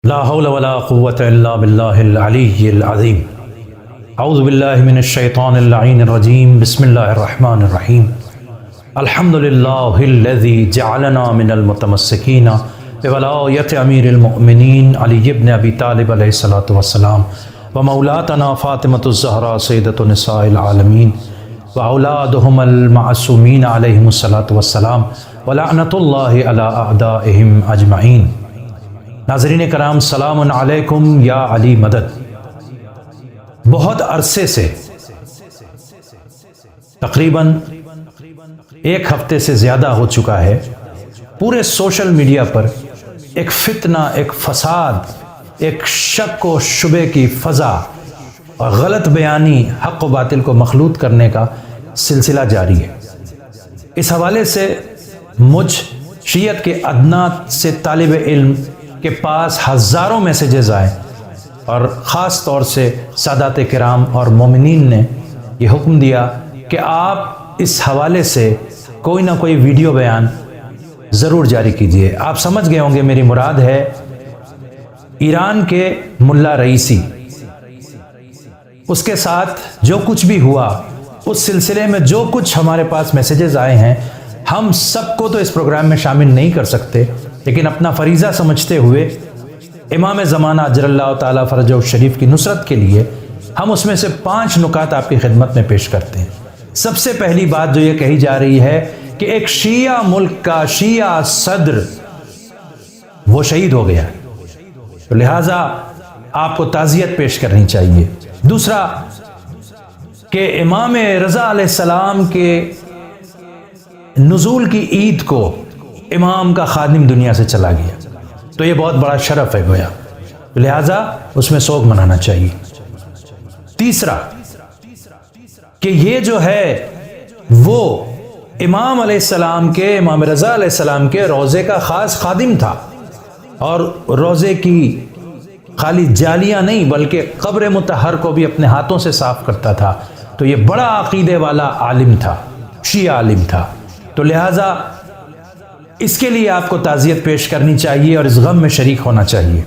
لا حول ولا قوة إلا بالله العلي العظيم أعوذ بالله من الشيطان اللعين الرجيم بسم الله الرحمن الرحيم الحمد لله الذي جعلنا من المتمسكين بولاية أمير المؤمنين علي بن أبي طالب عليه الصلاة والسلام ومولاتنا فاطمة الزهراء سيدة نساء العالمين وأولادهم المعصومين عليهم الصلاة والسلام ولعنة الله على أعدائهم أجمعين۔ ناظرین کرام، سلام علیکم یا علی مدد۔ بہت عرصے سے تقریباً ایک ہفتے سے زیادہ ہو چکا ہے، پورے سوشل میڈیا پر ایک فتنہ، ایک فساد، ایک شک و شبے کی فضا اور غلط بیانی، حق و باطل کو مخلوط کرنے کا سلسلہ جاری ہے۔ اس حوالے سے مجھ شیعت کے ادنا سے طالب علم کے پاس ہزاروں میسیجز آئے اور خاص طور سے سادات کرام اور مومنین نے یہ حکم دیا کہ آپ اس حوالے سے کوئی نہ کوئی ویڈیو بیان ضرور جاری کیجئے۔ آپ سمجھ گئے ہوں گے میری مراد ہے ایران کے ملا رئیسی، اس کے ساتھ جو کچھ بھی ہوا، اس سلسلے میں جو کچھ ہمارے پاس میسیجز آئے ہیں، ہم سب کو تو اس پروگرام میں شامل نہیں کر سکتے، لیکن اپنا فریضہ سمجھتے ہوئے امام زمانہ اجر اللہ تعالیٰ فرجہ الشریف کی نصرت کے لیے ہم اس میں سے 5 نکات آپ کی خدمت میں پیش کرتے ہیں۔ سب سے پہلی بات جو یہ کہی جا رہی ہے کہ ایک شیعہ ملک کا شیعہ صدر وہ شہید ہو گیا، تو لہٰذا آپ کو تعزیت پیش کرنی چاہیے۔ دوسرا کہ امام رضا علیہ السلام کے نزول کی عید کو امام کا خادم دنیا سے چلا گیا، تو یہ بہت بڑا شرف ہے گویا، لہٰذا اس میں سوگ منانا چاہیے۔ تیسرا کہ یہ جو ہے وہ امام علیہ السلام کے، امام رضا علیہ السلام کے روضے کا خاص خادم تھا، اور روضے کی خالی جالیاں نہیں بلکہ قبر مطہر کو بھی اپنے ہاتھوں سے صاف کرتا تھا، تو یہ بڑا عقیدے والا عالم تھا، شیعہ عالم تھا، تو لہٰذا اس کے لیے آپ کو تعزیت پیش کرنی چاہیے اور اس غم میں شریک ہونا چاہیے۔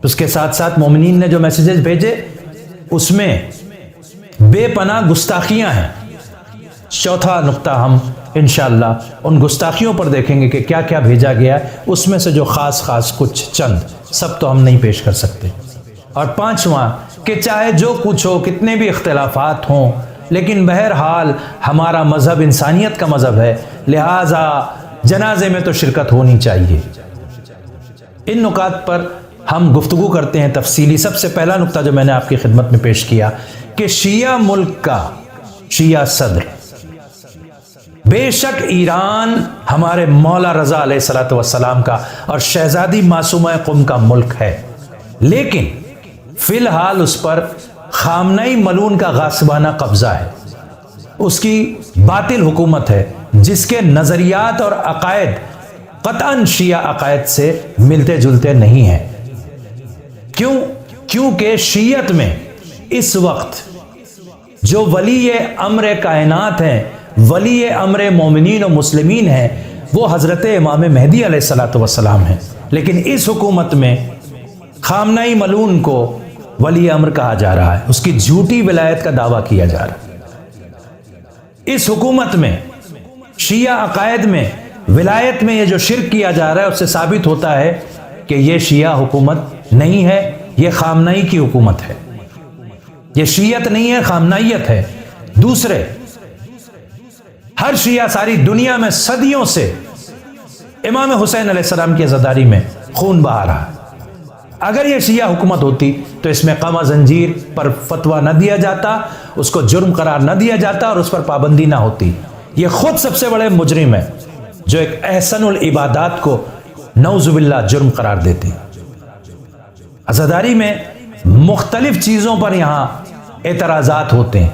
اس کے ساتھ ساتھ مومنین نے جو میسیجز بھیجے اس میں بے پناہ گستاخیاں ہیں۔ چوتھا نقطہ ہم انشاءاللہ ان گستاخیوں پر دیکھیں گے کہ کیا کیا بھیجا گیا ہے، اس میں سے جو خاص کچھ چند، سب تو ہم نہیں پیش کر سکتے۔ اور پانچواں کہ چاہے جو کچھ ہو، کتنے بھی اختلافات ہوں، لیکن بہرحال ہمارا مذہب انسانیت کا مذہب ہے، لہٰذا جنازے میں تو شرکت ہونی چاہیے۔ ان نکات پر ہم گفتگو کرتے ہیں تفصیلی۔ سب سے پہلا نقطہ جو میں نے آپ کی خدمت میں پیش کیا کہ شیعہ ملک کا شیعہ صدر، بے شک ایران ہمارے مولا رضا علیہ الصلوۃ والسلام کا اور شہزادی معصومہ قم کا ملک ہے، لیکن فی الحال اس پر خامنئی ملعون کا غاصبانہ قبضہ ہے، اس کی باطل حکومت ہے جس کے نظریات اور عقائد قطعاً شیعہ عقائد سے ملتے جلتے نہیں ہیں۔ کیونکہ شیعت میں اس وقت جو ولی امر کائنات ہیں، ولی امر مومنین و مسلمین ہیں، وہ حضرت امام مہدی علیہ الصلوۃ والسلام ہیں، لیکن اس حکومت میں خامنئی ملعون کو ولی امر کہا جا رہا ہے، اس کی جھوٹی ولایت کا دعویٰ کیا جا رہا ہے۔ اس حکومت میں شیعہ عقائد میں ولایت میں یہ جو شرک کیا جا رہا ہے، اس سے ثابت ہوتا ہے کہ یہ شیعہ حکومت نہیں ہے، یہ خامنئی کی حکومت ہے، یہ شیعت نہیں ہے، خامنئیت ہے۔ دوسرے، ہر شیعہ ساری دنیا میں صدیوں سے امام حسین علیہ السلام کی عزاداری میں خون بہا رہا ہے۔ اگر یہ شیعہ حکومت ہوتی تو اس میں قمع زنجیر پر فتویٰ نہ دیا جاتا، اس کو جرم قرار نہ دیا جاتا اور اس پر پابندی نہ ہوتی۔ یہ خود سب سے بڑے مجرم ہے جو ایک احسن العبادات کو نعوذ باللہ جرم قرار دیتے ہیں۔ عزاداری میں مختلف چیزوں پر یہاں اعتراضات ہوتے ہیں۔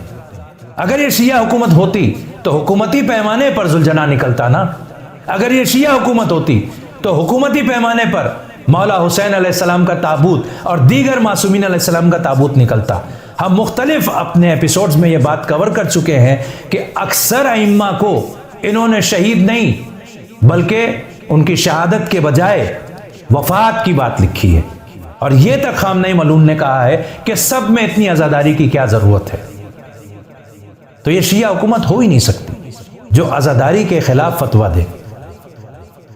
اگر یہ شیعہ حکومت ہوتی تو حکومتی پیمانے پر ذوالجناح نکلتا نا، اگر یہ شیعہ حکومت ہوتی تو حکومتی پیمانے پر مولا حسین علیہ السلام کا تابوت اور دیگر معصومین علیہ السلام کا تابوت نکلتا۔ ہم مختلف اپنے ایپیسوڈز میں یہ بات کور کر چکے ہیں کہ اکثر ائمہ کو انہوں نے شہید نہیں بلکہ ان کی شہادت کے بجائے وفات کی بات لکھی ہے، اور یہ تک خامنہ ملعون نے کہا ہے کہ سب میں اتنی عزاداری کی کیا ضرورت ہے۔ تو یہ شیعہ حکومت ہو ہی نہیں سکتی جو عزاداری کے خلاف فتویٰ دے۔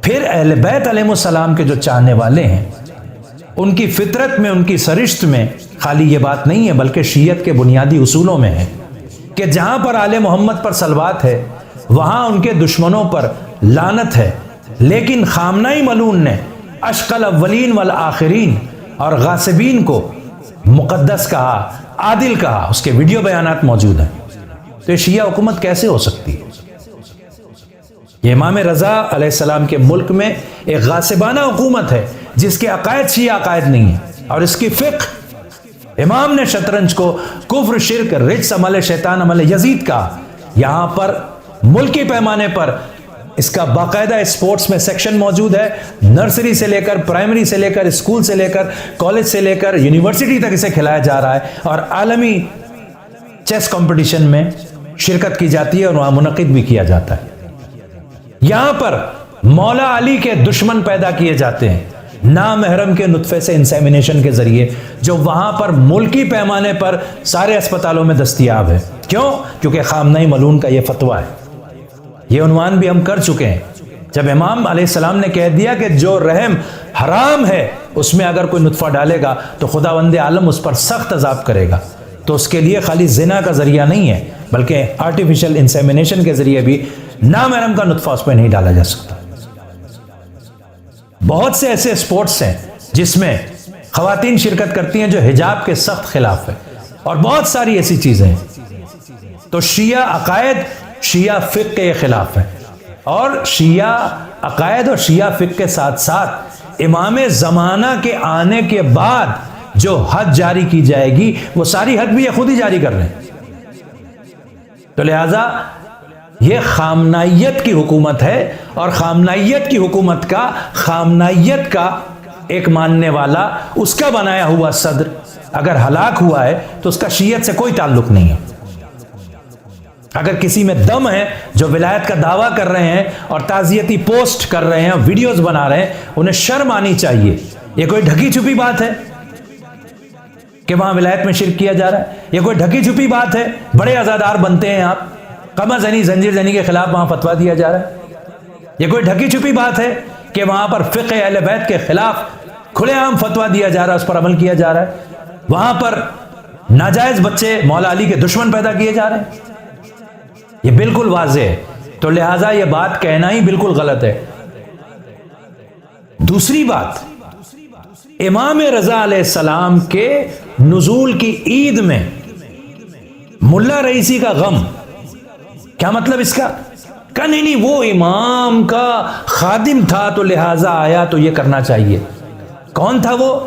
پھر اہل بیت علیہ السلام کے جو چاہنے والے ہیں، ان کی فطرت میں، ان کی سرشت میں خالی یہ بات نہیں ہے، بلکہ شیعت کے بنیادی اصولوں میں ہے کہ جہاں پر آل محمد پر صلوات ہے وہاں ان کے دشمنوں پر لعنت ہے۔ لیکن خامنہ ملعون نے اشقى الاولین والآخرین اور غاصبین کو مقدس کہا، عادل کہا، اس کے ویڈیو بیانات موجود ہیں۔ تو یہ شیعہ حکومت کیسے ہو سکتی ہے؟ یہ امام رضا علیہ السلام کے ملک میں ایک غاصبانہ حکومت ہے جس کے عقائد شیعہ عقائد نہیں ہیں، اور اس کی فقہ، امام نے شطرنج کو کفر، شرک، رجس، عمل شیطان، عمل یزید کہا۔ یہاں پر ملکی پیمانے پر اس کا باقاعدہ اسپورٹس میں سیکشن موجود ہے، نرسری سے لے کر، پرائمری سے لے کر، اسکول سے لے کر، کالج سے لے کر یونیورسٹی تک اسے کھلایا جا رہا ہے، اور عالمی چیس کمپٹیشن میں شرکت کی جاتی ہے اور وہاں منعقد بھی کیا جاتا ہے۔ یہاں پر مولا علی کے دشمن پیدا کیے جاتے ہیں نامحرم کے نطفے سے انسیمینیشن کے ذریعے، جو وہاں پر ملکی پیمانے پر سارے اسپتالوں میں دستیاب ہے۔ کیوں؟ کیونکہ خامنہ ملعون کا یہ فتویٰ ہے۔ یہ عنوان بھی ہم کر چکے ہیں جب امام علیہ السلام نے کہہ دیا کہ جو رحم حرام ہے اس میں اگر کوئی نطفہ ڈالے گا تو خداوند عالم اس پر سخت عذاب کرے گا۔ تو اس کے لیے خالی زنا کا ذریعہ نہیں ہے، بلکہ آرٹیفیشل انسیمینیشن کے ذریعے بھی نامحرم کا نطفہ اس پہ نہیں ڈالا جا سکتا۔ بہت سے ایسے سپورٹس ہیں جس میں خواتین شرکت کرتی ہیں جو حجاب کے سخت خلاف ہے، اور بہت ساری ایسی چیزیں ہیں۔ تو شیعہ عقائد، شیعہ فقہ کے خلاف ہے، اور شیعہ عقائد اور شیعہ فقہ کے ساتھ ساتھ امام زمانہ کے آنے کے بعد جو حد جاری کی جائے گی وہ ساری حد بھی یہ خود ہی جاری کر رہے ہیں۔ تو لہذا یہ خامنائیت کی حکومت ہے، اور خامنائیت کی حکومت کا، خامنائیت کا ایک ماننے والا، اس کا بنایا ہوا صدر اگر ہلاک ہوا ہے تو اس کا شیعت سے کوئی تعلق نہیں ہے۔ اگر کسی میں دم ہے جو ولایت کا دعویٰ کر رہے ہیں اور تعزیتی پوسٹ کر رہے ہیں، ویڈیوز بنا رہے ہیں، انہیں شرم آنی چاہیے۔ یہ کوئی ڈھکی چھپی بات ہے کہ وہاں ولایت میں شرک کیا جا رہا ہے؟ یہ کوئی ڈھکی چھپی بات ہے؟ بڑے عزادار بنتے ہیں آپ، قمع زنی، زنجیر زنی کے خلاف وہاں فتویٰ دیا جا رہا ہے؟ یہ کوئی ڈھکی چھپی بات ہے کہ وہاں پر فقہ اہل بیت کے خلاف کھلے عام فتویٰ دیا جا رہا ہے، اس پر عمل کیا جا رہا ہے؟ وہاں پر ناجائز بچے مولا علی کے دشمن پیدا کیے جا رہے ہیں؟ یہ بالکل واضح ہے۔ تو لہٰذا یہ بات کہنا ہی بالکل غلط ہے۔ دوسری بات، امام رضا علیہ السلام کے نزول کی عید میں ملا رئیسی کا غم، کیا مطلب اس کا؟ کہ نہیں وہ امام کا خادم تھا تو لہٰذا آیا تو یہ کرنا چاہیے۔ کون تھا وہ؟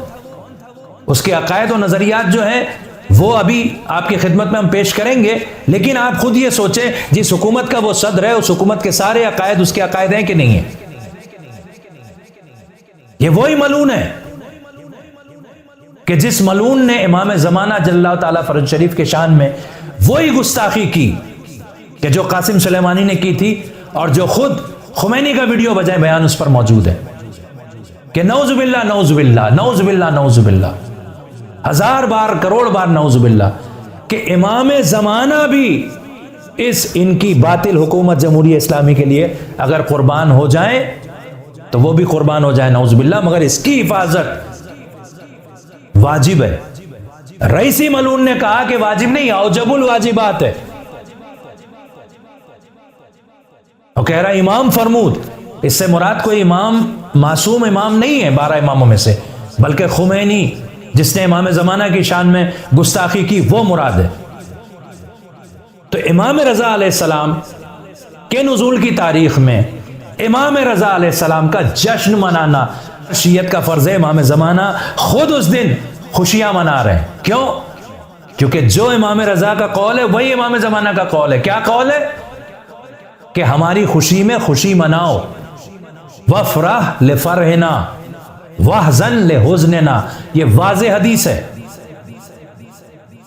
اس کے عقائد و نظریات جو ہیں وہ ابھی آپ کی خدمت میں ہم پیش کریں گے، لیکن آپ خود یہ سوچیں جس حکومت کا وہ صدر ہے اس حکومت کے سارے عقائد اس کے عقائد ہیں کہ نہیں ہیں؟ یہ وہی ملعون ہے کہ جس ملعون نے امام زمانہ جل اللہ تعالیٰ فرج شریف کے شان میں وہی گستاخی کی کہ جو قاسم سلیمانی نے کی تھی، اور جو خود خمینی کا ویڈیو بجائے بیان اس پر موجود ہے کہ نعوذ باللہ نعوذ باللہ نعوذ باللہ نعوذ باللہ، ہزار بار کروڑ بار نعوذ باللہ، کہ امام زمانہ بھی ان کی باطل حکومت جمہوریہ اسلامی کے لیے اگر قربان ہو جائیں تو وہ بھی قربان ہو جائے نعوذ باللہ، مگر اس کی حفاظت واجب ہے۔ رئیسی ملعون نے کہا کہ واجب نہیں، اوجب الواجبات ہے، اور کہہ رہا امام فرمود۔ اس سے مراد کوئی امام معصوم امام نہیں ہے 12 اماموں میں سے، بلکہ خمینی جس نے امام زمانہ کی شان میں گستاخی کی وہ مراد ہے۔ تو امام رضا علیہ السلام کے نزول کی تاریخ میں امام رضا علیہ السلام کا جشن منانا شیعت کا فرض ہے۔ امام زمانہ خود اس دن خوشیاں منا رہے ہیں۔ کیوں؟ کیونکہ جو امام رضا کا قول ہے وہی امام زمانہ کا قول ہے۔ کیا قول ہے؟ کہ ہماری خوشی میں خوشی مناؤ، وَافْرَحْ لِفَرْحِنَا وَاحْزَنْ لِحُزْنِنَا، یہ واضح حدیث ہے،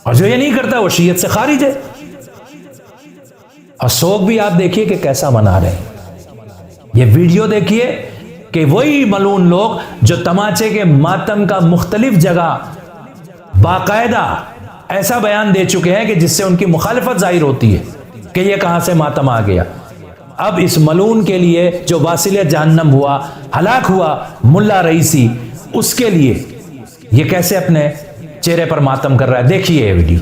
اور جو یہ نہیں کرتا وہ شیعت سے خارج ہے۔ اور سوگ بھی آپ دیکھیے کہ کیسا منا رہے ہیں، یہ ویڈیو دیکھیے کہ وہی ملعون لوگ جو تماچے کے ماتم کا مختلف جگہ باقاعدہ ایسا بیان دے چکے ہیں کہ جس سے ان کی مخالفت ظاہر ہوتی ہے کہ یہ کہاں سے ماتم آ گیا، اب اس ملعون کے لیے جو واصل جہنم ہوا، ہلاک ہوا ملا رئیسی، اس کے لیے یہ کیسے اپنے چہرے پر ماتم کر رہا ہے؟ دیکھیے یہ ویڈیو۔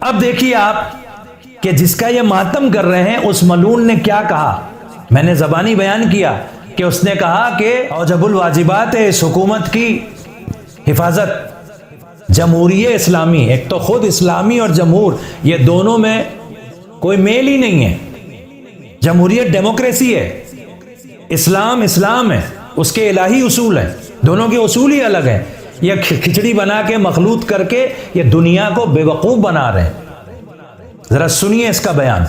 اب دیکھیے آپ کہ جس کا یہ ماتم کر رہے ہیں اس ملعون نے کیا کہا۔ میں نے زبانی بیان کیا کہ اس نے کہا کہ اوجب الواجبات ہے اس حکومت کی حفاظت، جمہوریہ اسلامی، ایک تو خود اسلامی اور جمہور یہ دونوں میں کوئی میل ہی نہیں ہے، جمہوریت ڈیموکریسی ہے، اسلام اسلام ہے، اس کے الہی اصول ہیں، دونوں کے اصول ہی الگ ہیں، یہ کھچڑی بنا کے مخلوط کر کے یہ دنیا کو بے وقوف بنا رہے ہیں۔ ذرا سنیے اس کا بیان۔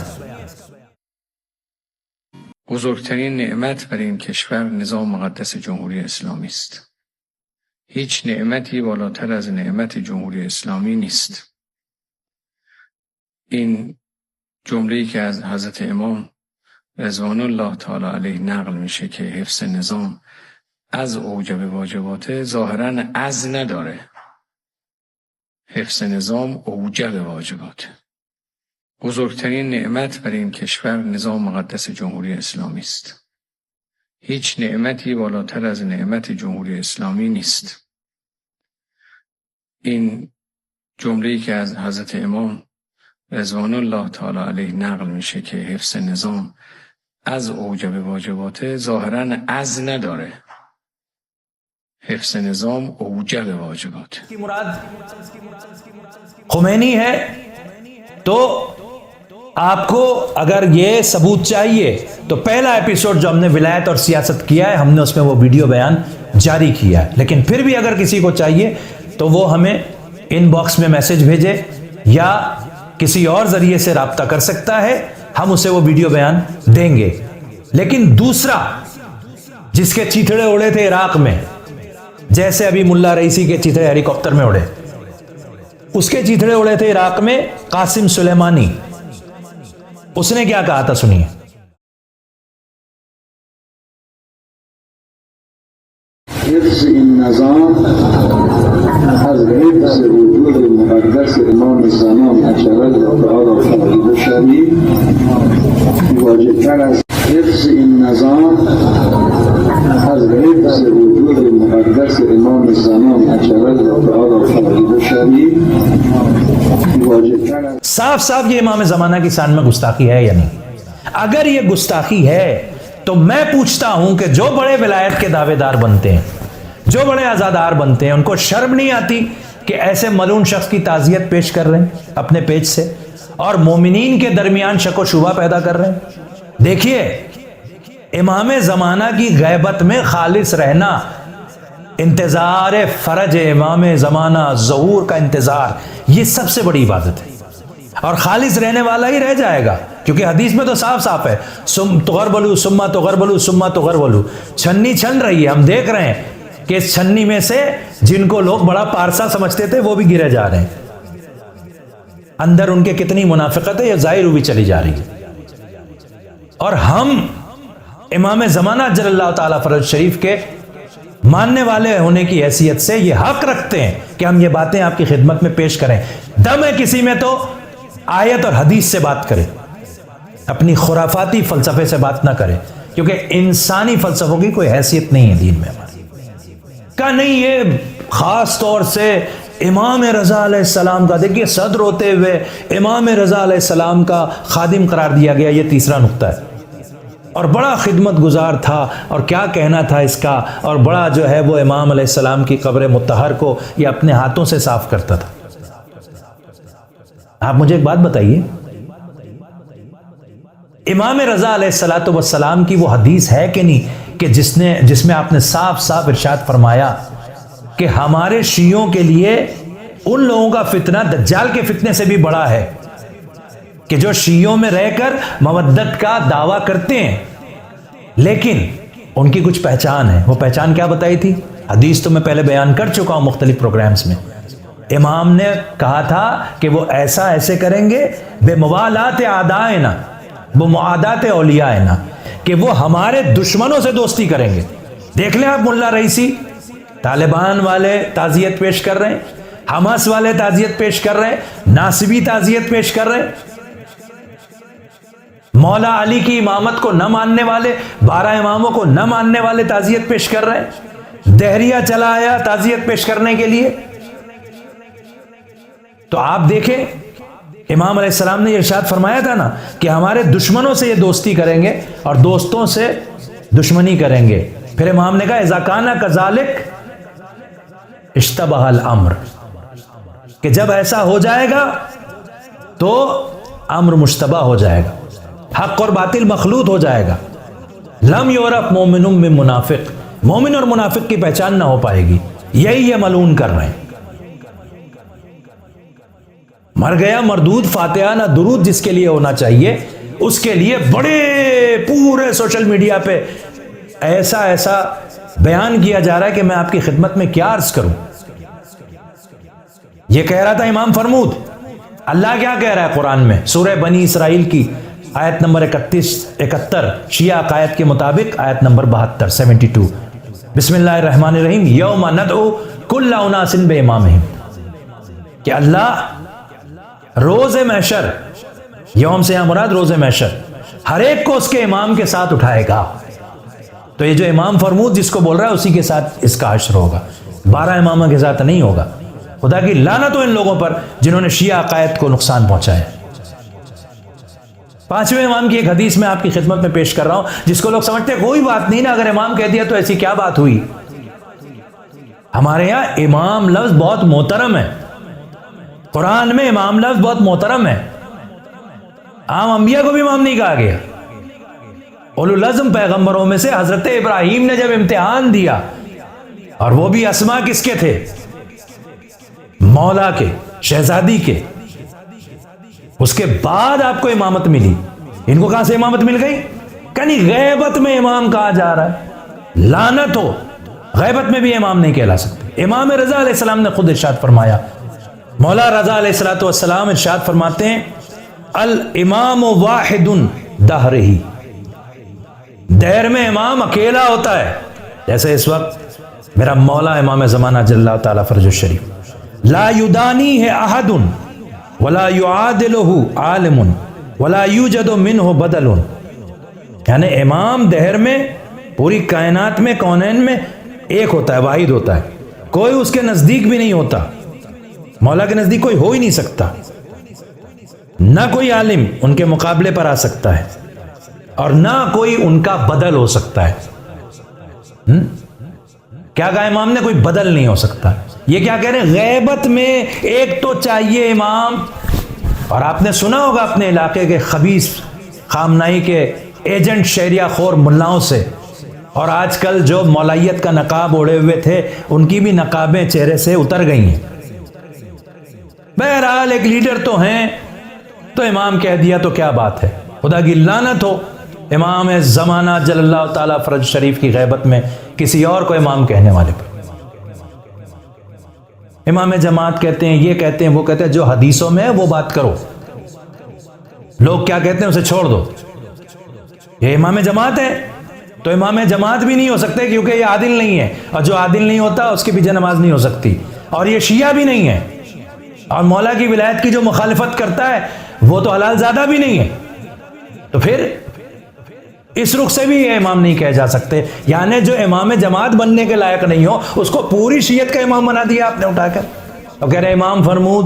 بزرگترین نعمت برای این کشور نظام مقدس جمهوری اسلامی است. هیچ نعمتی بالاتر از نعمت جمهوری اسلامی نیست. این جمله‌ای که از حضرت امام رضوان الله تعالی علیه نقل میشه که حفظ نظام از اوجب واجباته، ظاهراً از نداره. حفظ نظام اوجب واجباته. بزرگترین نعمت برای این کشور نظام مقدس جمهوری اسلامی است. هیچ نعمتی بالاتر از نعمت جمهوری اسلامی نیست. این جمله‌ای که از حضرت امام رضوان الله تعالی علیه نقل میشه که حفظ نظام از اوجب واجباته، ظاهراً از نداره. حفظ نظام اوجب واجباته. کی مراد خمینی ہے تو آپ کو اگر یہ ثبوت چاہیے تو پہلا ایپیسوڈ جو ہم نے ولایت اور سیاست کیا ہے ہم نے اس میں وہ ویڈیو بیان جاری کیا ہے، لیکن پھر بھی اگر کسی کو چاہیے تو وہ ہمیں ان باکس میں میسج بھیجے یا کسی اور ذریعے سے رابطہ کر سکتا ہے، ہم اسے وہ ویڈیو بیان دیں گے۔ لیکن دوسرا جس کے چیتھڑے اڑے تھے عراق میں، جیسے ابھی ملا رئیسی کے چیتھڑے ہیلی کاپٹر میں اڑے، اس کے چیتھڑے اڑے تھے عراق میں قاسم سلیمانی، اس نے کیا کہا تھا سنیے۔ حفظ النظام از حفظ وجود مقدس امام زمان اجل تعالی فرمود شریف واجبتر از حفظ النظام از حفظ وجود مقدس امام زمان اجل تعالی فرمود شریف واجبتر از صاف صاف یہ امام زمانہ کی شان میں گستاخی ہے یا نہیں؟ اگر یہ گستاخی ہے تو میں پوچھتا ہوں کہ جو بڑے ولایت کے دعوے دار بنتے ہیں، جو بڑے عزادار بنتے ہیں، ان کو شرم نہیں آتی کہ ایسے ملعون شخص کی تعزیت پیش کر رہے ہیں اپنے پیج سے اور مومنین کے درمیان شک و شبہ پیدا کر رہے ہیں؟ دیکھیے، امام زمانہ کی غیبت میں خالص رہنا، انتظار فرج امام زمانہ، ظہور کا انتظار، یہ سب سے بڑی عبادت ہے اور خالص رہنے والا ہی رہ جائے گا، کیونکہ حدیث میں تو صاف صاف ہے تغربلو ثم تغربلو ثم تغربلو، چھنی چھن رہی ہے، ہم دیکھ رہے ہیں کہ اس چھنی میں سے جن کو لوگ بڑا پارسا سمجھتے تھے وہ بھی گرے جا رہے ہیں، اندر ان کے کتنی منافقت ہے یہ ظاہر ہوئی چلی جا رہی ہے۔ اور ہم امام زمانہ جل اللہ تعالیٰ فرج شریف کے ماننے والے ہونے کی حیثیت سے یہ حق رکھتے ہیں کہ ہم یہ باتیں آپ کی خدمت میں پیش کریں۔ دم ہے کسی میں تو آیت اور حدیث سے بات کرے، اپنی خرافاتی فلسفے سے بات نہ کرے، کیونکہ انسانی فلسفوں کی کوئی حیثیت نہیں ہے دین میں ہماری۔ کہا نہیں، یہ خاص طور سے امام رضا علیہ السلام کا، دیکھیے صدر ہوتے ہوئے امام رضا علیہ السلام کا خادم قرار دیا گیا. یہ تیسرا نقطہ ہے. اور بڑا خدمت گزار تھا، اور کیا کہنا تھا اس کا، اور بڑا جو ہے وہ امام علیہ السلام کی قبر مطہر کو یہ اپنے ہاتھوں سے صاف کرتا تھا. آپ مجھے ایک بات بتائیے، امام رضا علیہ السلام کی وہ حدیث ہے کہ نہیں کہ جس میں آپ نے صاف صاف ارشاد فرمایا کہ ہمارے شیعوں کے لیے ان لوگوں کا فتنہ دجال کے فتنے سے بھی بڑا ہے کہ جو شیعوں میں رہ کر مودت کا دعویٰ کرتے ہیں لیکن ان کی کچھ پہچان ہے. وہ پہچان کیا بتائی تھی؟ حدیث تو میں پہلے بیان کر چکا ہوں مختلف پروگرامز میں. امام نے کہا تھا کہ وہ ایسے کریں گے بے موالات اعدائنا، وہ معادات اولیائنا، کہ وہ ہمارے دشمنوں سے دوستی کریں گے. دیکھ لیں آپ، ملا رئیسی طالبان والے تعزیت پیش کر رہے ہیں، حماس والے تعزیت پیش کر رہے ہیں، ناصبی تعزیت پیش کر رہے ہیں، مولا علی کی امامت کو نہ ماننے والے، 12 اماموں کو نہ ماننے والے تعزیت پیش کر رہے ہیں، دہریہ چلا آیا تعزیت پیش کرنے کے لیے. تو آپ دیکھیں امام علیہ السلام نے یہ ارشاد فرمایا تھا نا کہ ہمارے دشمنوں سے یہ دوستی کریں گے اور دوستوں سے دشمنی کریں گے. پھر امام نے کہا اذا کان کذالک اشتبہ الامر، کہ جب ایسا ہو جائے گا تو امر مشتبہ ہو جائے گا، حق اور باطل مخلوط ہو جائے گا. لم یعرف مومن من منافق، مومن اور منافق کی پہچان نہ ہو پائے گی. یہی یہ ملعون کر رہے ہیں. مر گیا مردود فاتحہ نہ درود جس کے لیے ہونا چاہیے، اس کے لیے بڑے پورے سوشل میڈیا پہ ایسا بیان کیا جا رہا ہے کہ میں آپ کی خدمت میں کیا عرض کروں. یہ کہہ رہا تھا امام فرمود. اللہ کیا کہہ رہا ہے قرآن میں؟ سورہ بنی اسرائیل کی آیت نمبر 71 شیعہ عقائد کے مطابق آیت نمبر 72 بسم اللہ الرحمن الرحیم یوم ندعو کل اناس بامامہم، کہ اللہ روز محشر، یوم سے یہاں مراد روز محشر، ہر ایک کو اس کے امام کے ساتھ اٹھائے گا. تو یہ جو امام فرمود جس کو بول رہا ہے اسی کے ساتھ اس کا حشر ہوگا، 12 اماموں کے ساتھ نہیں ہوگا. خدا کی لعنت ہو ان لوگوں پر جنہوں نے شیعہ عقائد کو نقصان پہنچایا. 5ویں امام کی ایک حدیث میں آپ کی خدمت میں پیش کر رہا ہوں جس کو لوگ سمجھتے ہیں کوئی بات نہیں نا، اگر امام کہہ دیا تو ایسی کیا بات ہوئی. ہمارے یہاں امام لفظ بہت محترم ہے، قرآن میں امام لفظ بہت محترم ہے. عام انبیاء کو بھی امام نہیں کہا گیا. اولو العزم پیغمبروں میں سے حضرت ابراہیم نے جب امتحان دیا، اور وہ بھی اسما کس کے تھے؟ مولا کے، شہزادی کے، اس کے بعد آپ کو امامت ملی. ان کو کہاں سے امامت مل گئی؟ کہیں غیبت میں امام کہا جا رہا ہے. لعنت ہو، غیبت میں بھی امام نہیں کہلا سکتے. امام رضا علیہ السلام نے خود ارشاد فرمایا، مولا رضا علیہ السلام ارشاد فرماتے ہیں الامام واحد دہرہی، دہر میں امام اکیلا ہوتا ہے. جیسے اس وقت میرا مولا امام زمانہ جل اللہ تعالیٰ فرج الشریف، لا یدانی ہے احد ولا یعادلہ عالم ولا یوجد منہ بدل. یعنی امام دہر میں پوری کائنات میں، کونین میں ایک ہوتا ہے، واحد ہوتا ہے، کوئی اس کے نزدیک بھی نہیں ہوتا. مولا کے نزدیک کوئی ہو ہی نہیں سکتا، نہ کوئی عالم ان کے مقابلے پر آ سکتا ہے اور نہ کوئی ان کا بدل ہو سکتا ہے. کیا کہا امام نے؟ کوئی بدل نہیں ہو سکتا. یہ کیا کہہ رہے ہیں؟ غیبت میں ایک تو چاہیے امام. اور آپ نے سنا ہوگا اپنے علاقے کے خبیث خامنائی کے ایجنٹ شہریہ خور ملاؤں سے، اور آج کل جو مولائیت کا نقاب اوڑے ہوئے تھے ان کی بھی نقابیں چہرے سے اتر گئی ہیں. بہرحال ایک لیڈر تو ہیں، تو امام کہہ دیا تو کیا بات ہے. خدا کی لعنت ہو امام زمانہ جل اللہ تعالیٰ فرج شریف کی غیبت میں کسی اور کو امام کہنے والے پر. امام جماعت کہتے ہیں، یہ کہتے ہیں، وہ کہتے ہیں جو حدیثوں میں ہے وہ بات کرو، لوگ کیا کہتے ہیں اسے چھوڑ دو. یہ امام جماعت ہے تو امام جماعت بھی نہیں ہو سکتے کیونکہ یہ عادل نہیں ہے، اور جو عادل نہیں ہوتا اس کے پیچھے نماز نہیں ہو سکتی. اور یہ شیعہ بھی نہیں ہے، اور مولا کی ولایت کی جو مخالفت کرتا ہے وہ تو حلال زادہ بھی نہیں ہے. تو پھر اس رخ سے بھی یہ امام نہیں کہے جا سکتے. یعنی جو امام جماعت بننے کے لائق نہیں ہو اس کو پوری شیعت کا امام بنا دیا آپ نے اٹھا کر. اور کہہ رہے امام فرمود.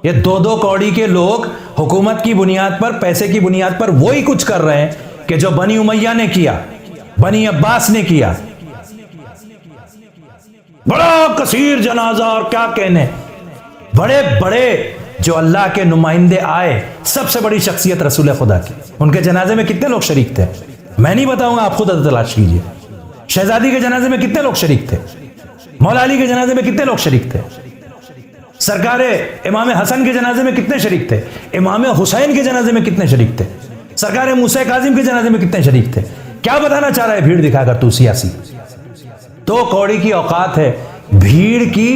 یہ دو دو کوڑی کے لوگ حکومت کی بنیاد پر، پیسے کی بنیاد پر وہی کچھ کر رہے ہیں کہ جو بنی امیہ نے کیا، بنی عباس نے کیا. بڑا کثیر جنازہ اور کیا کہنے، بڑے بڑے جو اللہ کے نمائندے آئے، سب سے بڑی شخصیت رسول خدا کی، ان کے جنازے میں کتنے لوگ شریک تھے؟ میں نہیں بتاؤں گا، آپ خود تلاش کیجئے. شہزادی کے جنازے میں کتنے لوگ شریک تھے؟ مولا علی کے جنازے میں کتنے لوگ شریک تھے؟ سرکار امام حسن کے جنازے میں کتنے شریک تھے؟ امام حسین کے جنازے میں کتنے شریک تھے؟ سرکار موسیٰ کاظم کے جنازے میں کتنے شریک تھے؟ کیا بتانا چاہ رہا ہے بھیڑ دکھا کر تو سیاسی؟ دو کوڑی کی اوقات ہے، بھیڑ کی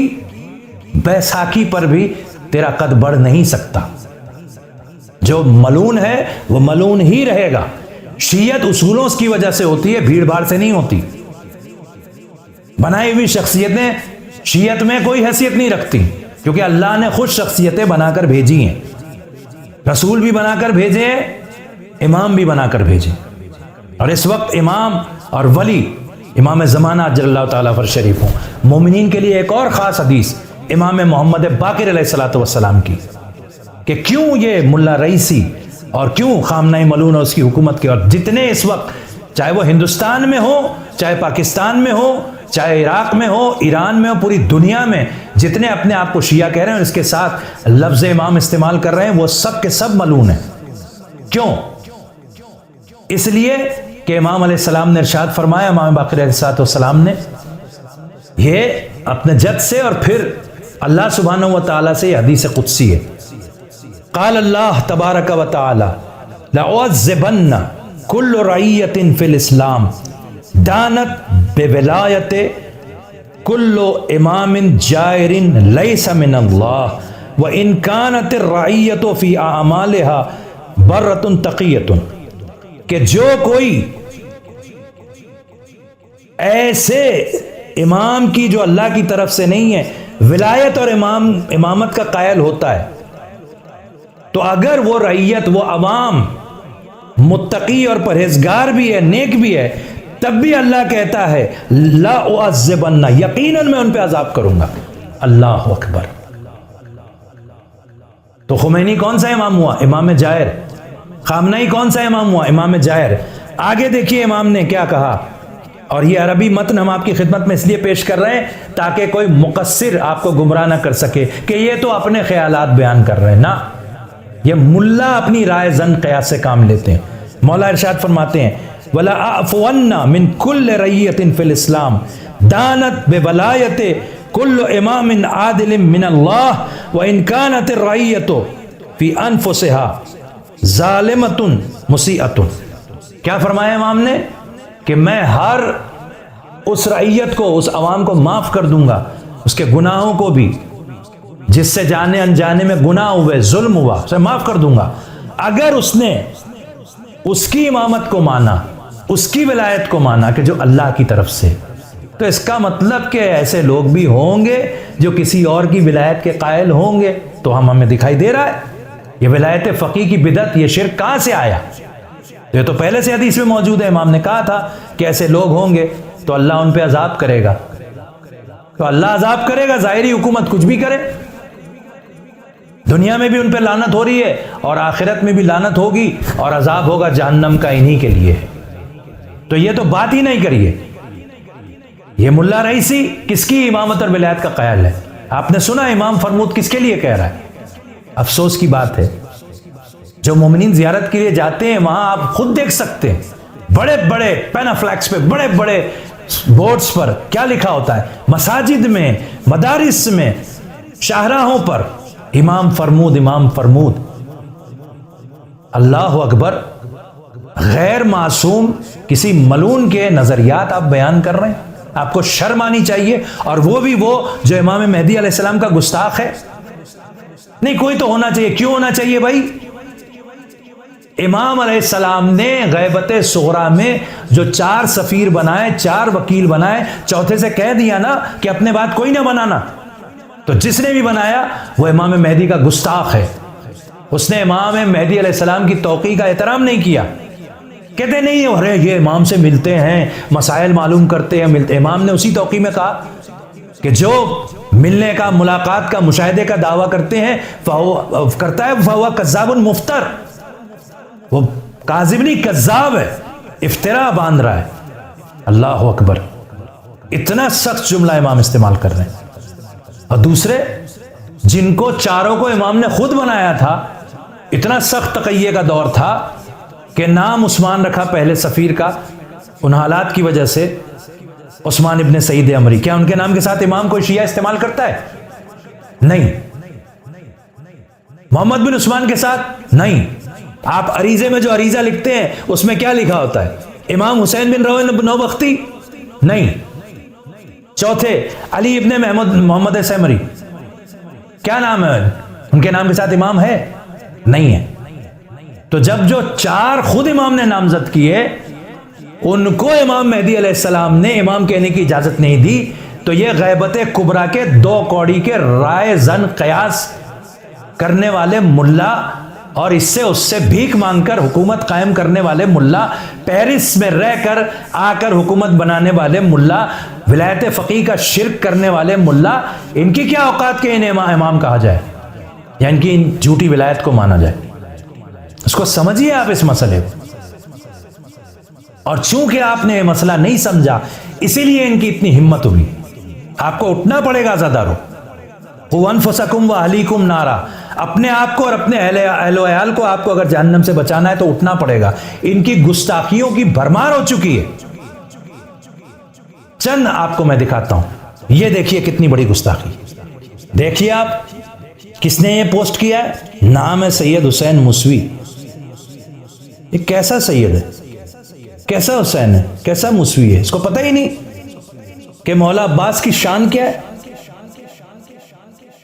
بیساکھی پر بھی تیرا قد بڑھ نہیں سکتا. جو ملون ہے وہ ملون ہی رہے گا. شیعت اصولوں کی وجہ سے ہوتی ہے، بھیڑ بھاڑ سے نہیں ہوتی. بنائی ہوئی شخصیتیں شیعت میں کوئی حیثیت نہیں رکھتی، کیونکہ اللہ نے خود شخصیتیں بنا کر بھیجی ہیں. رسول بھی بنا کر بھیجے، امام بھی بنا کر بھیجے. اور اس وقت امام اور ولی امام زمانہ اجل اللہ تعالیٰ فر شریف ہوں. مومنین کے لیے ایک اور خاص حدیث امام محمد باقر علیہ الصلوۃ والسلام کی، کہ کیوں یہ ملا رئیسی اور کیوں خامنہ ملون اور اس کی حکومت کے، اور جتنے اس وقت چاہے وہ ہندوستان میں ہو، چاہے پاکستان میں ہو، چاہے عراق میں ہو، ایران میں ہو، پوری دنیا میں جتنے اپنے آپ کو شیعہ کہہ رہے ہیں اور اس کے ساتھ لفظ امام استعمال کر رہے ہیں، وہ سب کے سب ملعون ہیں. کیوں؟ اس لیے کہ امام علیہ السلام نے ارشاد فرمایا، امام باقر علیہ السلام نے، یہ اپنے جد سے اور پھر اللہ سبحانہ و تعالیٰ سے یہ حدیث قدسی ہے. قال اللہ تبارک و تعالی لأعذبن کل رعیت فی الاسلام دانت بولایت کل امام جائر لیس من اللہ وان کانت الرعیت فی اعمالها برۃ تقیۃ. کہ جو کوئی ایسے امام کی جو اللہ کی طرف سے نہیں ہے ولایت اور امامت کا قائل ہوتا ہے، تو اگر وہ رعیت، وہ عوام متقی اور پرہیزگار بھی ہے، نیک بھی ہے، تب بھی اللہ کہتا ہے لا اعذبن، یقیناً میں ان پہ عذاب کروں گا. اللہ اکبر. تو خمینی کون سا امام ہوا؟ امام جائر. خامنئی کون سا امام ہوا؟ امام جائر. آگے دیکھیے امام نے کیا کہا، اور یہ عربی متن ہم آپ کی خدمت میں اس لیے پیش کر رہے ہیں تاکہ کوئی مقصر آپ کو گمراہ نہ کر سکے کہ یہ تو اپنے خیالات بیان کر رہے ہیں. نہ، یہ ملا اپنی رائے زن قیاس سے کام لیتے ہیں. مولا ارشاد فرماتے ہیں وَلَا أَعْفُوَنَّ مِن كُلِّ رَعِيَّةٍ فِي الْإِسْلَامِ دَانَتْ بِوَلَایَتِ كُلُّ إِمَامٍ عَادِلٍ مِّنَ اللَّهِ وَإِن كَانَتِ الرَّعِيَّةُ فِي أَنفُسِهَا ظَالِمَةٌ مُسِیئَةٌ. کیا فرمایا امام نے؟ کہ میں ہر اس رعیت کو، اس عوام کو معاف کر دوں گا، اس کے گناہوں کو بھی، جس سے جانے انجانے میں گناہ ہوئے، ظلم ہوا، اسے معاف کر دوں گا، اگر اس نے اس کی امامت کو مانا، اس کی ولایت کو مانا کہ جو اللہ کی طرف سے. تو اس کا مطلب کہ ایسے لوگ بھی ہوں گے جو کسی اور کی ولایت کے قائل ہوں گے. تو ہمیں دکھائی دے رہا ہے یہ ولایت فقیہ کی بدعت، یہ شرک کہاں سے آیا؟ یہ تو پہلے سے حدیث میں موجود ہے. امام نے کہا تھا کہ ایسے لوگ ہوں گے تو اللہ ان پہ عذاب کرے گا. تو اللہ عذاب کرے گا، ظاہری حکومت کچھ بھی کرے، دنیا میں بھی ان پہ لعنت ہو رہی ہے اور آخرت میں بھی لعنت ہوگی اور عذاب ہوگا جہنم کا انہی کے لیے. تو یہ تو بات ہی نہیں کریے. یہ ملا رئیسی کس کی امامت اور ولایت کا قائل ہے؟ آپ نے سنا امام فرمود کس کے لیے کہہ رہا ہے؟ افسوس کی بات ہے جو مومنین زیارت کے لیے جاتے ہیں وہاں آپ خود دیکھ سکتے ہیں بڑے بڑے پینافلیکس پہ، بڑے بڑے بورڈز پر کیا لکھا ہوتا ہے، مساجد میں، مدارس میں، شاہراہوں پر امام فرمود، امام فرمود. اللہ اکبر. غیر معصوم کسی ملعون کے نظریات آپ بیان کر رہے ہیں، آپ کو شرم آنی چاہیے. اور وہ بھی وہ جو امام مہدی علیہ السلام کا گستاخ ہے. نہیں، کوئی تو ہونا چاہیے. کیوں ہونا چاہیے بھائی؟ امام علیہ السلام نے غیبت صغریٰ میں جو 4 سفیر بنائے، 4 وکیل بنائے، چوتھے سے کہہ دیا نا کہ اپنے بات کوئی نہ بنانا. تو جس نے بھی بنایا وہ امام مہدی کا گستاخ ہے. اس نے امام مہدی علیہ السلام کی توقیع کا احترام نہیں کیا. کہتے نہیں ارے یہ امام سے ملتے ہیں، مسائل معلوم کرتے ہیں، ملتے. امام نے اسی توقیع میں کہا کہ جو ملنے کا، ملاقات کا، مشاہدے کا دعویٰ کرتے ہیں کرتا ہے فہو کذاب مفتر، وہ کاذب نہیں کذاب ہے، افترا باندھ رہا ہے. اللہ اکبر، اتنا سخت جملہ امام استعمال کر رہے ہیں. اور دوسرے جن کو چاروں کو امام نے خود بنایا تھا، اتنا سخت تقیہ کا دور تھا کہ نام عثمان رکھا پہلے سفیر کا، ان حالات کی وجہ سے عثمان ابن سعید عمری. کیا ان کے نام کے ساتھ امام کوئی شیعہ استعمال کرتا ہے؟ نہیں. محمد بن عثمان کے ساتھ نہیں. آپ عریضے میں جو عریضہ لکھتے ہیں اس میں کیا لکھا ہوتا ہے؟ امام حسین بن روح نوبختی؟ نہیں. چوتھے علی ابن محمد سیمری، کیا نام ہے ان کے نام کے ساتھ امام ہے؟ نہیں ہے. تو جب جو چار خود امام نے نامزد کیے ان کو امام مہدی علیہ السلام نے امام کہنے کی اجازت نہیں دی، تو یہ غیبت کبریٰ کے 2 کوڑی کے رائے زن قیاس کرنے والے ملا اور اس سے بھیک مانگ کر حکومت قائم کرنے والے ملا، پیرس میں رہ کر آ کر حکومت بنانے والے ملا، ولایت فقیہ کا شرک کرنے والے ملا، ان کی کیا اوقات کے انہیں امام کہا جائے یا ان کی جھوٹی ولایت کو مانا جائے؟ اس کو سمجھیے آپ اس مسئلے کو. اور چونکہ آپ نے یہ مسئلہ نہیں سمجھا اسی لیے ان کی اتنی ہمت ہوگی. آپ کو اٹھنا پڑے گا عزادارو. قوا انفسکم واہلیکم نارا، اپنے آپ کو اور اپنے اہل و عیال کو آپ کو اگر جہنم سے بچانا ہے تو اٹھنا پڑے گا. ان کی گستاخیوں کی بھرمار ہو چکی ہے. چند آپ کو میں دکھاتا ہوں. یہ دیکھیے کتنی بڑی گستاخی. دیکھیے آپ کس نے یہ پوسٹ کیا ہے، نام ہے سید حسین موسوی. یہ کیسا سید ہے، کیسا حسین ہے، کیسا موسوی ہے؟ اس کو پتہ ہی نہیں کہ مولا عباس کی شان کیا ہے.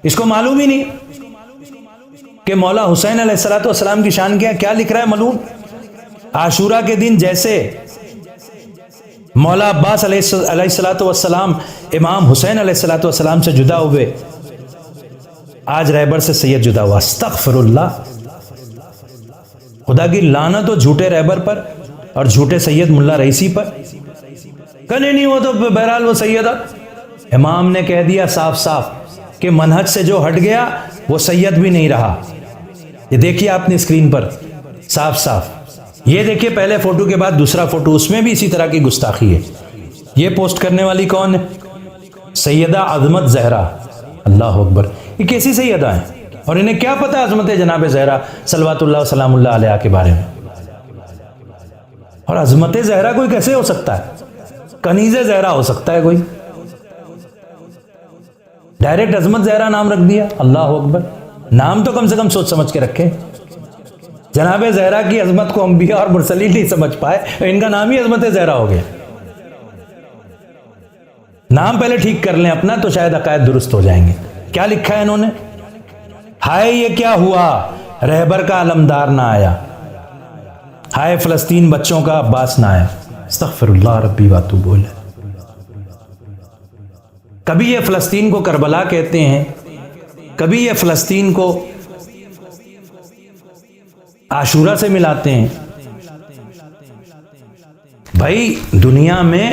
اس کو معلوم ہی نہیں کہ مولا حسین علیہ السلام کی شان کیا ہے. کیا لکھ رہا ہے ملعون؟ عاشورہ کے دن جیسے مولا عباس علیہ السلام امام حسین علیہ السلام سے جدا ہوئے، آج رہبر سے سید جدا ہوا. استغفر اللہ. خدا کی لعنت ہو جھوٹے رہبر پر اور جھوٹے سید ملا رئیسی پر. کنے نہیں ہو تو بہرحال وہ سید. امام نے کہہ دیا صاف صاف کہ منہج سے جو ہٹ گیا وہ سید بھی نہیں رہا. یہ دیکھیے آپ نے اسکرین پر صاف صاف. یہ دیکھیے پہلے فوٹو کے بعد دوسرا فوٹو، اس میں بھی اسی طرح کی گستاخی ہے. یہ پوسٹ کرنے والی کون ہے؟ سیدہ عظمت زہرا. اللہ اکبر. یہ کیسی سیدہ ہیں اور انہیں کیا پتہ عظمت جناب زہرا صلوات اللہ وسلام اللہ علیہ کے بارے میں؟ اور عظمت زہرا کوئی کیسے ہو سکتا ہے؟ کنیز زہرا ہو سکتا ہے کوئی؟ ڈائریکٹ عظمت زہرا نام رکھ دیا. اللہ اکبر. نام تو کم سے کم سوچ سمجھ کے رکھیں. جناب زہرا کی عظمت کو انبیاء اور مرسلین نہیں سمجھ پائے، ان کا نام ہی عظمت زہرا ہو گیا. نام پہلے ٹھیک کر لیں اپنا تو شاید عقائد درست ہو جائیں گے. کیا لکھا ہے انہوں نے؟ ہائے یہ کیا ہوا، رہبر کا علمدار نہ آیا. ہائے فلسطین بچوں کا عباس نہ آیا. استغفر اللہ ربی واتوب الیہ. کبھی یہ فلسطین کو کربلا کہتے ہیں، کبھی یہ فلسطین کو عاشورہ سے ملاتے ہیں. بھائی دنیا میں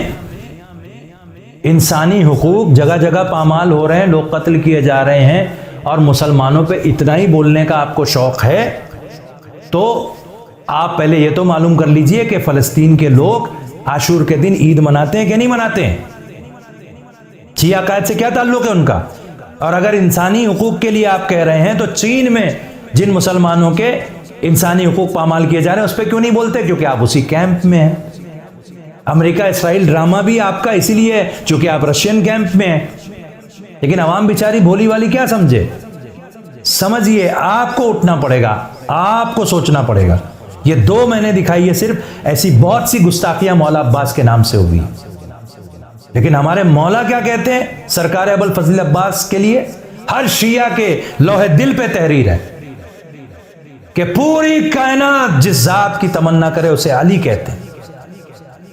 انسانی حقوق جگہ جگہ پامال ہو رہے ہیں، لوگ قتل کیے جا رہے ہیں، اور مسلمانوں پہ اتنا ہی بولنے کا آپ کو شوق ہے تو آپ پہلے یہ تو معلوم کر لیجئے کہ فلسطین کے لوگ عاشور کے دن عید مناتے ہیں کہ نہیں مناتے ہیں. شیعہ عقائد سے کیا تعلق ہے ان کا؟ اور اگر انسانی حقوق کے لیے آپ کہہ رہے ہیں تو چین میں جن مسلمانوں کے انسانی حقوق پامال کیے جا رہے ہیں اس پہ کیوں نہیں بولتے؟ کیونکہ آپ اسی کیمپ میں ہیں. امریکہ اسرائیل ڈرامہ بھی آپ کا اسی لیے ہے چونکہ آپ رشین کیمپ میں ہیں. لیکن عوام بیچاری بھولی والی کیا سمجھے؟ سمجھیے آپ کو اٹھنا پڑے گا، آپ کو سوچنا پڑے گا. یہ 2 مہینے دکھائی ہے صرف، ایسی بہت سی گستاخیاں مولا عباس کے نام سے ہوگی. لیکن ہمارے مولا کیا کہتے ہیں؟ سرکار ابوالفضل عباس کے لیے ہر شیعہ کے لوح دل پہ تحریر ہے کہ پوری کائنات جس ذات کی تمنا کرے اسے علی کہتے ہیں.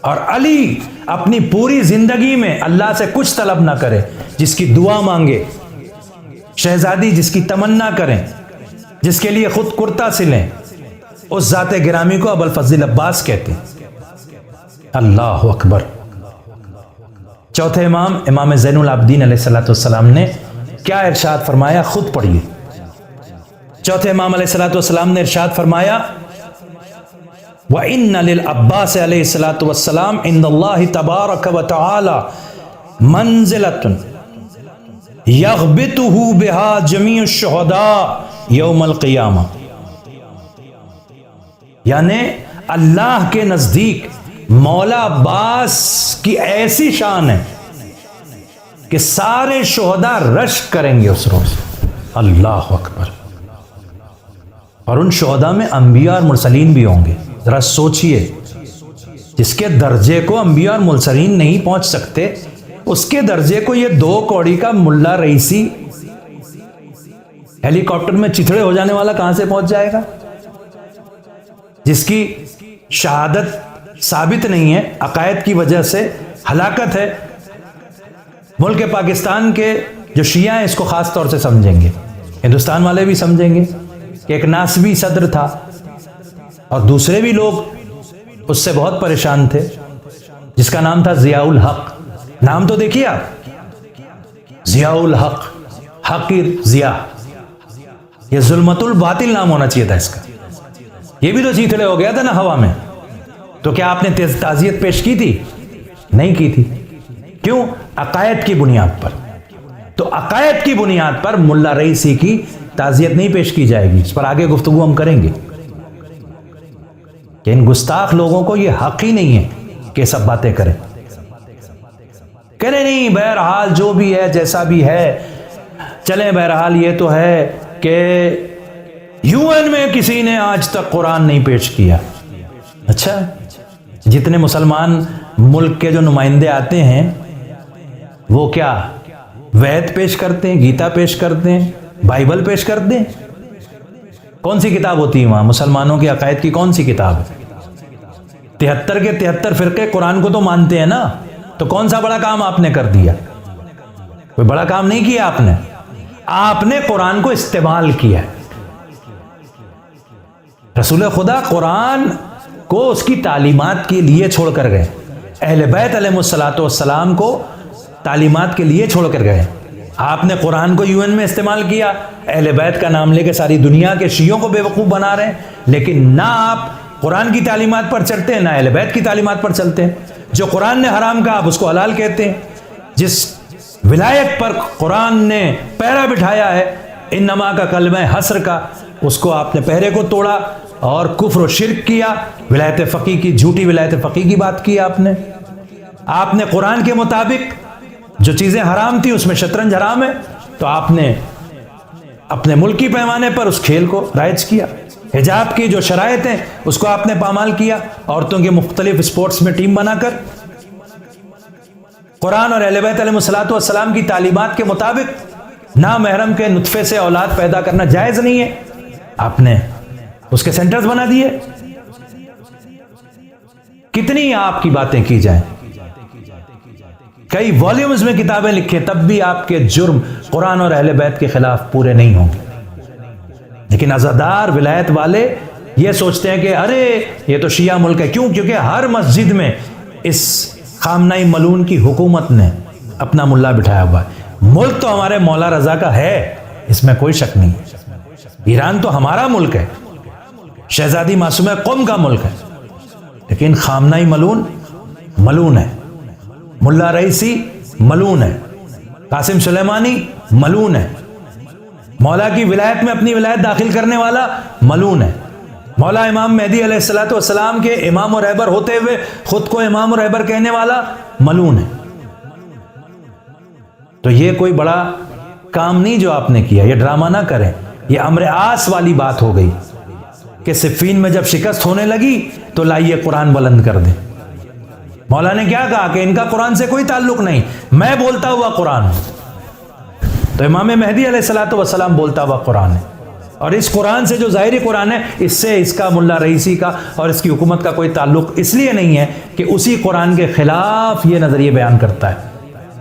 اور علی اپنی پوری زندگی میں اللہ سے کچھ طلب نہ کرے، جس کی دعا مانگے، شہزادی جس کی تمنا کریں، جس کے لیے خود کرتا سلیں، اس ذات گرامی کو ابوالفضل عباس کہتے ہیں. اللہ اکبر. چوتھے امام امام زین العابدین علیہ الصلوۃ والسلام نے کیا ارشاد فرمایا؟ خود پڑھیے. چوتھے امام علیہ الصلوۃ والسلام نے ارشاد فرمایا وَإِنَّ لِلْعَبَّاسِ علیہ الصلوۃ والسلام عند اللہ تبارک وتعالی منزلۃ یغبطہ بہا جمیع الشہداء یوم القیامہ. یعنی اللہ کے نزدیک مولا عباس کی ایسی شان ہے کہ سارے شہداء رشک کریں گے اس روز. اللہ اکبر. اور ان شہداء میں انبیاء اور مرسلین بھی ہوں گے. ذرا سوچئے، جس کے درجے کو انبیاء اور مرسلین نہیں پہنچ سکتے، اس کے درجے کو یہ 2 کوڑی کا ملا رئیسی ہیلی کاپٹر میں چتھڑے ہو جانے والا کہاں سے پہنچ جائے گا؟ جس کی شہادت ثابت نہیں ہے، عقائد کی وجہ سے ہلاکت ہے. ملک پاکستان کے جو شیعہ ہیں اس کو خاص طور سے سمجھیں گے، ہندوستان والے بھی سمجھیں گے کہ ایک ناسبی صدر تھا اور دوسرے بھی لوگ اس سے بہت پریشان تھے، جس کا نام تھا ضیاء الحق. نام تو دیکھیے آپ، ضیاء الحق، حقیر ضیاء. یہ ظلمت الباطل نام ہونا چاہیے تھا اس کا. یہ بھی تو چیتڑے ہو گیا تھا نا ہوا میں. تو کیا آپ نے تعزیت پیش کی تھی؟ نہیں کی تھی. کیوں؟ عقائد کی بنیاد پر. تو عقائد کی بنیاد پر ملا رئیسی کی تعزیت نہیں پیش کی جائے گی. اس پر آگے گفتگو ہم کریں گے کہ ان گستاخ لوگوں کو یہ حق ہی نہیں ہے کہ سب باتیں کریں. کہنے نہیں، بہرحال جو بھی ہے جیسا بھی ہے چلیں، بہرحال یہ تو ہے کہ UN میں کسی نے آج تک قرآن نہیں پیش کیا. اچھا، جتنے مسلمان ملک کے جو نمائندے آتے ہیں وہ کیا وید پیش کرتے ہیں، گیتا پیش کرتے ہیں، بائبل پیش کرتے ہیں؟ کون سی کتاب ہوتی ہے وہاں؟ مسلمانوں کے عقائد کی کون سی کتاب ہے؟ 73 کے 73 فرقے قرآن کو تو مانتے ہیں نا. تو کون سا بڑا کام آپ نے کر دیا؟ کوئی بڑا کام نہیں کیا آپ نے. آپ نے قرآن کو استعمال کیا. رسول خدا قرآن کو اس کی تعلیمات کے لیے چھوڑ کر گئے. اہل بیت علیہ الصلوۃ والسلام کو تعلیمات کے لیے چھوڑ کر گئے. آپ نے قرآن کو UN میں استعمال کیا، اہل بیت کا نام لے کے ساری دنیا کے شیعوں کو بے وقوف بنا رہے ہیں. لیکن نہ آپ قرآن کی تعلیمات پر چلتے ہیں، نہ اہل بیت کی تعلیمات پر چلتے ہیں. جو قرآن نے حرام کہا آپ اس کو حلال کہتے ہیں. جس ولایت پر قرآن نے پہرا بٹھایا ہے، انما کا کلمہ حسر کا، اس کو آپ نے پہرے کو توڑا اور کفر و شرک کیا. ولایت فقیہ کی، جھوٹی ولایت فقیہ کی بات کی آپ نے. آپ نے قرآن کے مطابق جو چیزیں حرام تھی اس میں شطرنج حرام ہے، تو آپ نے اپنے ملکی پیمانے پر اس کھیل کو رائج کیا. حجاب کی جو شرائط ہیں اس کو آپ نے پامال کیا، عورتوں کے مختلف اسپورٹس میں ٹیم بنا کر. قرآن اور اہل بیت علیہ الصلوۃ والسلام کی تعلیمات کے مطابق نامحرم کے نطفے سے اولاد پیدا کرنا جائز نہیں ہے، آپ نے اس کے سینٹرز بنا دیے. کتنی آپ کی باتیں کی جائیں، کئی والیومز میں کتابیں لکھیں، تب بھی آپ کے جرم قرآن اور اہل بیت کے خلاف پورے نہیں ہوں گے. لیکن عزادار ولایت والے یہ سوچتے ہیں کہ ارے یہ تو شیعہ ملک ہے. کیوں؟ کیونکہ ہر مسجد میں اس خامنہ ملعون کی حکومت نے اپنا ملا بٹھایا ہوا ہے. ملک تو ہمارے مولا رضا کا ہے، اس میں کوئی شک نہیں. ایران تو ہمارا ملک ہے، شہزادی معصومہ قوم کا ملک ہے، لیکن خامنہ ملعون ملعون ہے. ملا رئیسی ملعون ہے، قاسم سلیمانی ملعون ہے، مولا کی ولایت میں اپنی ولایت داخل کرنے والا ملعون ہے، مولا امام مہدی علیہ الصلوۃ والسلام کے امام و رہبر ہوتے ہوئے خود کو امام و رہبر کہنے والا ملعون ہے. تو یہ کوئی بڑا کام نہیں جو آپ نے کیا، یہ ڈرامہ نہ کریں. یہ امر آس والی بات ہو گئی کہ صفین میں جب شکست ہونے لگی تو لائیے قرآن بلند کر دیں. مولا نے کیا کہا کہ ان کا قرآن سے کوئی تعلق نہیں، میں بولتا ہوا قرآن ہوں. تو امام مہدی علیہ الصلوۃ والسلام بولتا ہوا قرآن ہے، اور اس قرآن سے جو ظاہری قرآن ہے اس سے اس کا ملا رئیسی کا اور اس کی حکومت کا کوئی تعلق اس لیے نہیں ہے کہ اسی قرآن کے خلاف یہ نظریے بیان کرتا ہے.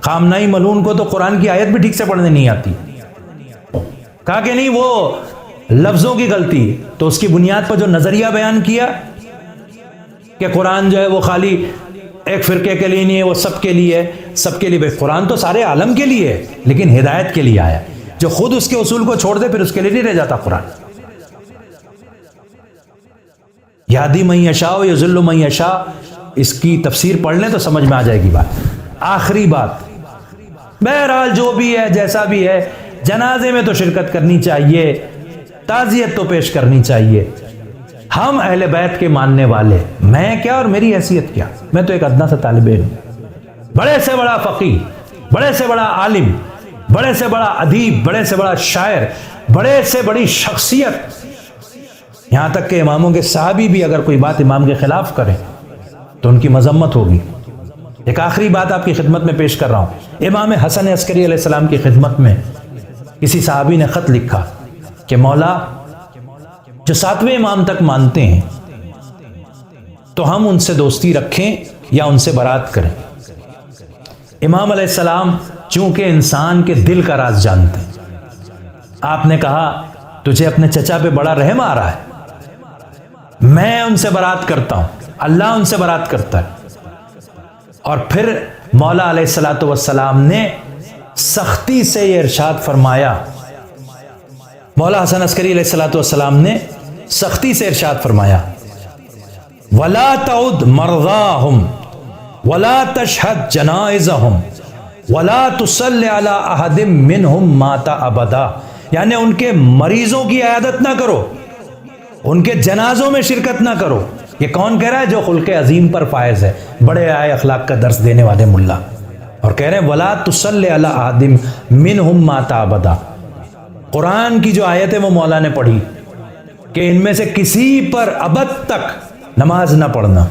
خامنہ ملعون کو تو قرآن کی آیت بھی ٹھیک سے پڑھنے نہیں آتی. کہا کہ نہیں وہ لفظوں کی غلطی، تو اس کی بنیاد پر جو نظریہ بیان کیا کہ قرآن جو ہے وہ خالی ایک فرقے کے لیے نہیں ہے، وہ سب کے لیے ہے، سب کے لیے. بھائی قرآن تو سارے عالم کے لیے ہے لیکن ہدایت کے لیے آیا. جو خود اس کے اصول کو چھوڑ دے پھر اس کے لیے نہیں رہ جاتا قرآن. یہدی من یشاء و یضل من یشاء، اس کی تفسیر پڑھ لیں تو سمجھ میں آ جائے گی بات. آخری بات، بہرحال جو بھی ہے جیسا بھی ہے، جنازے میں تو شرکت کرنی چاہیے، تعزیت تو پیش کرنی چاہیے. ہم اہل بیت کے ماننے والے، میں کیا اور میری حیثیت کیا، میں تو ایک ادنا سا طالب علم، بڑے سے بڑا فقیہ، بڑے سے بڑا عالم، بڑے سے بڑا ادیب، بڑے سے بڑا شاعر، بڑے سے بڑی شخصیت، یہاں تک کہ اماموں کے صحابی بھی اگر کوئی بات امام کے خلاف کریں تو ان کی مذمت ہوگی. ایک آخری بات آپ کی خدمت میں پیش کر رہا ہوں. امام حسن عسکری علیہ السلام کی خدمت میں کسی صحابی نے خط لکھا کہ مولا جو 7ویں امام تک مانتے ہیں تو ہم ان سے دوستی رکھیں یا ان سے برات کریں. امام علیہ السلام چونکہ انسان کے دل کا راز جانتے ہیں، آپ نے کہا تجھے اپنے چچا پہ بڑا رحم آ رہا ہے، میں ان سے برات کرتا ہوں، اللہ ان سے برات کرتا ہے. اور پھر مولا علیہ الصلوۃ والسلام نے سختی سے یہ ارشاد فرمایا، مولا حسن عسکری علیہ الصلوۃ والسلام نے سختی سے ارشاد فرمایا وَلَا تَعُدْ مَرْضَاهُمْ وَلَا تَشْهَدْ جَنَائِزَهُمْ وَلَا تُصَلِّ عَلَىٰ أَحَدٍ مِّنْهُمْ مَاتَ أَبَدًا. یعنی ان کے مریضوں کی عیادت نہ کرو، ان کے جنازوں میں شرکت نہ کرو. یہ کون کہہ رہا ہے؟ جو خلق عظیم پر فائز ہے، بڑے آئے اخلاق کا درس دینے والے ملا، اور کہہ رہے ہیں وَلَا تُصَلِّ عَلَىٰ أَحَدٍ مِّنْهُمْ مَاتَ أَبَدًا. قرآن کی جو آیت ہے وہ مولا نے پڑھی کہ ان میں سے کسی پر ابد تک نماز نہ پڑھنا.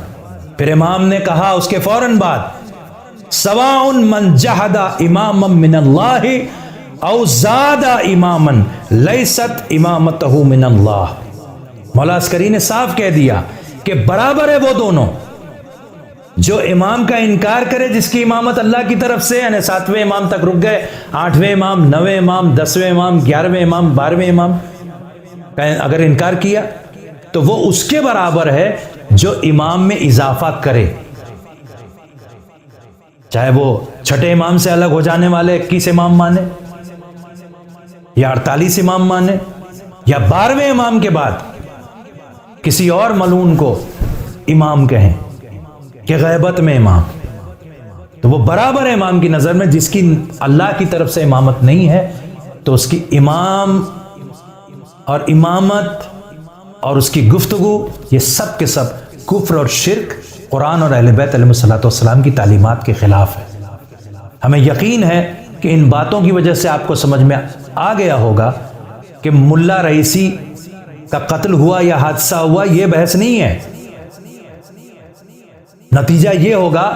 پھر امام نے کہا اس کے فوراً بعد سواء من جحد اماما من اللہ او زاد اماما لیست امامتہ من اللہ. مولا عسکری نے صاف کہہ دیا کہ برابر ہے وہ دونوں، جو امام کا انکار کرے جس کی امامت اللہ کی طرف سے، یعنی 7ویں امام تک رک گئے، 8ویں امام، 9ویں امام، 10ویں امام، 11ویں امام، 12ویں امام اگر انکار کیا تو وہ اس کے برابر ہے جو امام میں اضافہ کرے، چاہے وہ چھٹے امام سے الگ ہو جانے والے 21 امام مانے یا 48 امام مانے، یا 12ویں امام کے بعد کسی اور ملعون کو امام کہیں کہ غیبت میں امام، تو وہ برابر ہے امام کی نظر میں. جس کی اللہ کی طرف سے امامت نہیں ہے تو اس کی امام اور امامت اور اس کی گفتگو یہ سب کے سب کفر اور شرک قرآن اور اہل بیت علیہ الصلوۃ والسلام کی تعلیمات کے خلاف ہے. ہمیں یقین ہے کہ ان باتوں کی وجہ سے آپ کو سمجھ میں آ گیا ہوگا کہ ملا رئیسی کا قتل ہوا یا حادثہ ہوا یہ بحث نہیں ہے. نتیجہ یہ ہوگا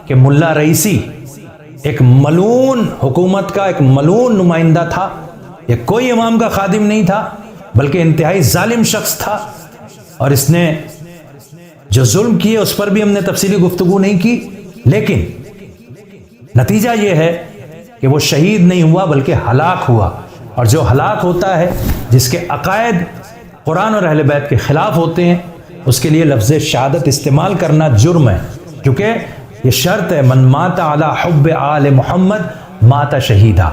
کہ ملا رئیسی ایک ملعون حکومت کا ایک ملعون نمائندہ تھا، یہ کوئی امام کا خادم نہیں تھا بلکہ انتہائی ظالم شخص تھا، اور اس نے جو ظلم کیے اس پر بھی ہم نے تفصیلی گفتگو نہیں کی. لیکن نتیجہ یہ ہے کہ وہ شہید نہیں ہوا بلکہ ہلاک ہوا، اور جو ہلاک ہوتا ہے جس کے عقائد قرآن اور اہل بیت کے خلاف ہوتے ہیں اس کے لیے لفظ شہادت استعمال کرنا جرم ہے، کیونکہ یہ شرط ہے من مات علی حب آل محمد مات شہیدہ.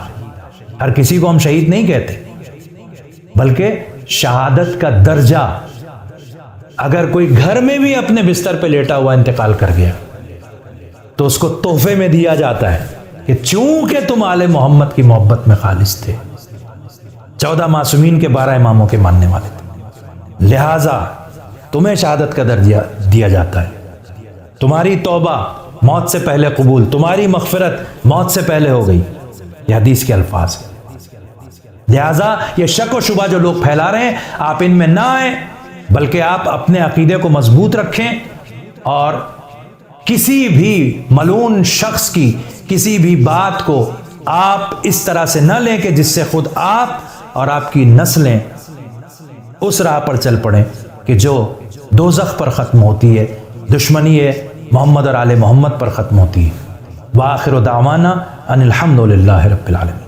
ہر کسی کو ہم شہید نہیں کہتے بلکہ شہادت کا درجہ، اگر کوئی گھر میں بھی اپنے بستر پہ لیٹا ہوا انتقال کر گیا تو اس کو تحفے میں دیا جاتا ہے کہ چونکہ تم آل محمد کی محبت میں خالص تھے. 14 معصومین کے 12 اماموں کے ماننے والے تھے، لہٰذا تمہیں شہادت کا درجہ دیا جاتا ہے. تمہاری توبہ موت سے پہلے قبول، تمہاری مغفرت موت سے پہلے ہو گئی، یہ حدیث کے الفاظ ہیں. لہٰذا یہ شک و شبہ جو لوگ پھیلا رہے ہیں آپ ان میں نہ آئیں، بلکہ آپ اپنے عقیدے کو مضبوط رکھیں اور کسی بھی ملعون شخص کی کسی بھی بات کو آپ اس طرح سے نہ لیں کہ جس سے خود آپ اور آپ کی نسلیں اس راہ پر چل پڑیں کہ جو دوزخ پر ختم ہوتی ہے، دشمنی محمد اور آل محمد پر ختم ہوتی ہے. وآخر دعوانا ان الحمد للہ رب العالمین.